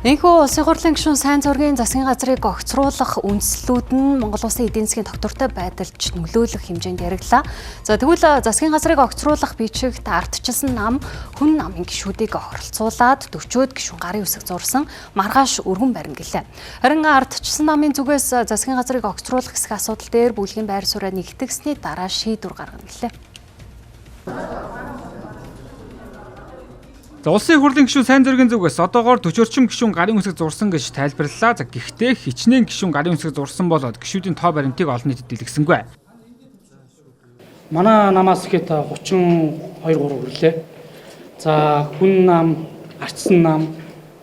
Энэхүү улсын хурлын гишүүн сайн зургийн засгийн газрыг огцруулах үндслүүд нь Монгол Улсын эдийн засгийн доктортой байдалд нөлөөлөх хэмжээнд яриглаа. За тэгвэл засгийн газрыг огцруулах бичигт ардчилсан нам хүн намын гишүүдийг оролцуулаад 40-од гишүүн гарын үсэг зурсан маргааш өргөн барина гэлээ. Харин ардчилсан намын зүгээс засгийн газрыг огцруулах хэсэг асуудал дээр бүлгийн байр сууриа нэгтгэсний дараа шийдвэр гаргана гэлээ. Улсын хурлын гишүүн сайн зургийн зүгээс одоогоор 40 орчим гишүүн гарын үсэг зурсан гэж тайлбарлалаа. За гэхдээ хичнээн гишүүн гарын үсэг зурсан болоод гишүүдийн тоо баримтыг олон нийтэд дэлгэсэнгүй. Манай намаас ихэд 32 3 хүрлээ. За хүн нам, ардчилсан нам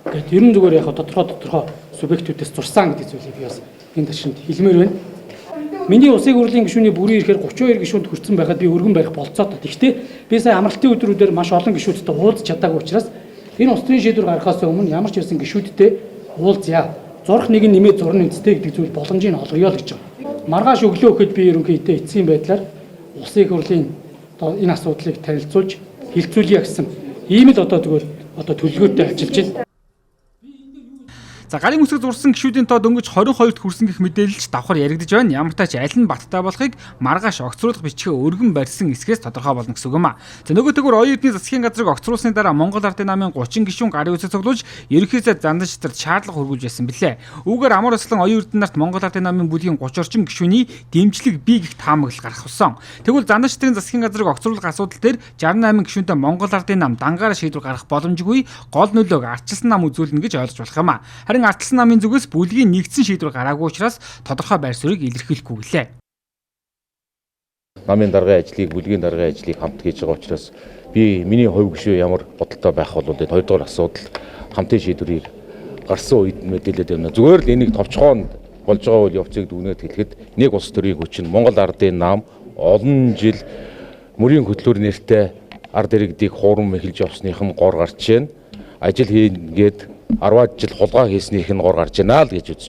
гэдэг ерөн зүгээр яг тодорхой субъектүүдээс зурсан гэдэг зүйлийг би бас энэ ташинд хэлмээр байна. Миний улсын хурлын гишүүний бүрийн ирэхээр 32 гишүүнд хүрсэн байхад би өргөн барих болцоотой. Гэхдээ би сая амралтын өдрүүдээр маш олон гишүүдтэй уулзч чадаагүй учраас энэ улс төрийн шийдвэр гаргахаас өмнө ямар ч байсан гишүүдтэй уулзъя. Зурх нэг нь нэмээд зурна үндэстэй гэдэг зүйл боломжийг олгоё л гэж байна. Маргааш өглөө өгөхөд би ерөнхийдөө эцсийн байдлаар улсын хурлын энэ асуудлыг танилцуулж хилцүүлье гэсэн ийм л одоо төлөвлөгөөтэй ажиллаж байна. За гарын үсэг зурсан гишүүдийн тоо дөнгөж 22-т хүрсэн гэх мэдээлэлч давхар яригдж байна. Ямар ч тач аль нь баттай болохыг маргааш огцруулах бичгээ өргөн барьсан эсгээс тодорхой болно гэсэн үг юм а. За нөгөө төгөр оюун эрдэнэ засгийн газрыг огцруулсны дараа Монгол Ардын намын 30 гишүүн гарын үсэг цуглуулж ерөнхий сайд занданчдад шаардлага хөргүүлж байсан билээ. Үүгээр амар ослон оюун эрдэнэ нарт Монгол Ардын намын бүлгийн 30 орчим гишүүний дэмжлэг бий гэх таамаглал гаргасан. Тэгвэл занданчдын засгийн газрыг огцруулах асуудал дээр 68 гишүүнтэй Монгол Ардын нам дангаараа шийдвэр гаргах боломжгүй гол нөлөөг ардчилсан нам үзүүлнэ гэж ойлгож болох юм а. Ардчилсан намын зүгээс бүлгийн нэгдсэн шийдвэр гараагүй учраас тодорхой байр суурийг илэрхийлэхгүй гэлээ. Намын даргын ажлыг, бүлгийн даргын ажлыг хамт хийж байгаа учраас миний хувь гишүү ямар бодолтой байх бол хоёрдугаар асуудал хамтын шийдвэрийг гарсан үед мэдээлээд байна. Зүгээр л энийг товчхон болж байгаа үйл явцыг дүгнээд хэлэхэд нэг улс төрийн хүчин Монгол Ардын нам олон жил мөрийн хөтлөөр нэртэй ард иргэдийг хуурам эхэлж явсных нь гор гарч байна. Ажил хийнгээд 10 жил хулгай хийснийх нь гор гарч байна л гэж үзэж.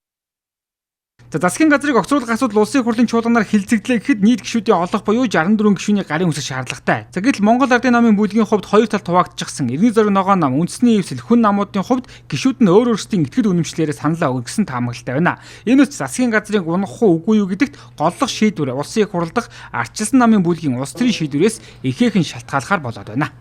За засгийн газрыг огцруулах асуудал улсын хурлын чуулганаар хилцэгдлээ гэхэд нийт гишүүдийн олох буюу 64 гишүүний гарын үсэг шаардлагатай. За гэтэл Монгол Ардын намын бүлгийн хувьд хоёр тал хуваагдчихсан. Иргэний зориг ногоон нам, үндэсний эвсэл, хүн намуудын хувьд гишүүд нь өөр өөрсдийн итгэл үнэмшлээрээ саналаа өргөсөн таамаглалтай байна. Энэс засгийн газрыг унах уу үгүй юу гэдэгт голлох шийдвэр улсын хурлдах ардчилсан намын бүлгийн улс төрийн шийдвэрээс ихээхэн шалтгаалахаар болоод байна.